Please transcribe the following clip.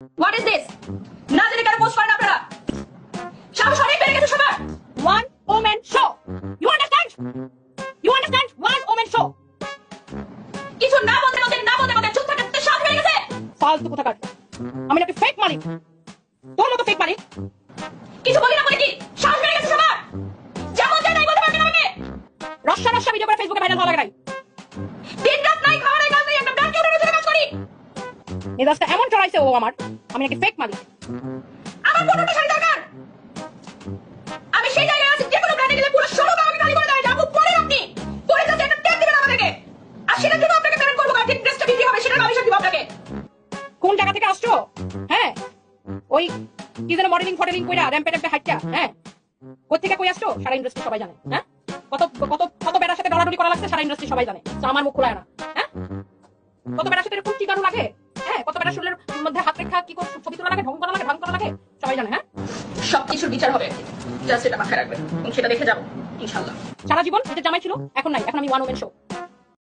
What is this? না জেনে কেন পোস্ট করেন আপনারা? সাহস অনেক বেড়ে গেছে সবার। One women show, you understand? You understand? One women show. কিছু না বলতে বলতে না বলতে বলতে চুপ থাকতে সাহস বেড়ে গেছে। ফালতু কোথাকার। আমি নাকি ফেক মালিক? তোর মতো ফেক মালিক? কিছু বলি না বলে কি সাহস বেড়ে গেছে সবার? যেমন চাই তাই বলতে পারবেন আমাকে? রস্যা রস্যা ভিডিও করে ফেসবুকে ভাইরাল হওয়া লাগে নাই। দিন রাত নাই, খাওয়া নাই, কাজ নাই, একটা ব্র্যান্ড নিউ কাজ করি। মেজাজটা এমন চড়াইছে ও আমার, আমি নাকি ফেক মালিক? আমার 15টা শাড়ি দরকার। আমি সেই জায়গায় আছি যে কোনো ব্র্যান্ডে গেলে পুরো শোরুম আমাকে খালি করে দেয়। যাবো পরে আপনি পরে যাতে একটা ট্যাগ দিবেন আমাদেরকে, আর সেটার জন্য আপনাকে পেমেন্ট করবো। ঠিক ড্রেসটা বিক্রি হবে সেটা কমিশন দিব আপনাকে। কোন জায়গা থেকে আসছো? হ্যাঁ, ওই কি যেন মডেলিং ফডেলিং কইরা র‍্যাম্পে র‍্যাম্পে হাইটটা, হ্যাঁ, কোথা থেকে কই আসছো সারা ইন্ডাস্ট্রি সবাই জানে। হ্যাঁ, কত কত কত বেড়ার সাথে ডলাডলি করা লাগছে সারা ইন্ডাস্ট্রি সবাই জানে। তো আমার মুখ খোলায় না। হ্যাঁ, কত বেড়ার সাথে এরকম টিকানো লাগে। হ্যাঁ, কত বেড়ার শরীরের মধ্যে হাত রেখা কি করে ছবি তোলা লাগে, ঢং করা লাগে, ঢং করা লাগে, সবাই জানে। হ্যাঁ, সবকিছুর বিচার হবে, জাস্ট এটা মাথায় রাখবেন এবং সেটা দেখে যাবো ইনশাআল্লাহ। সারা জীবন এটা জামাই ছিল, এখন নাই, এখন আমি ওয়ান ওমেন শো।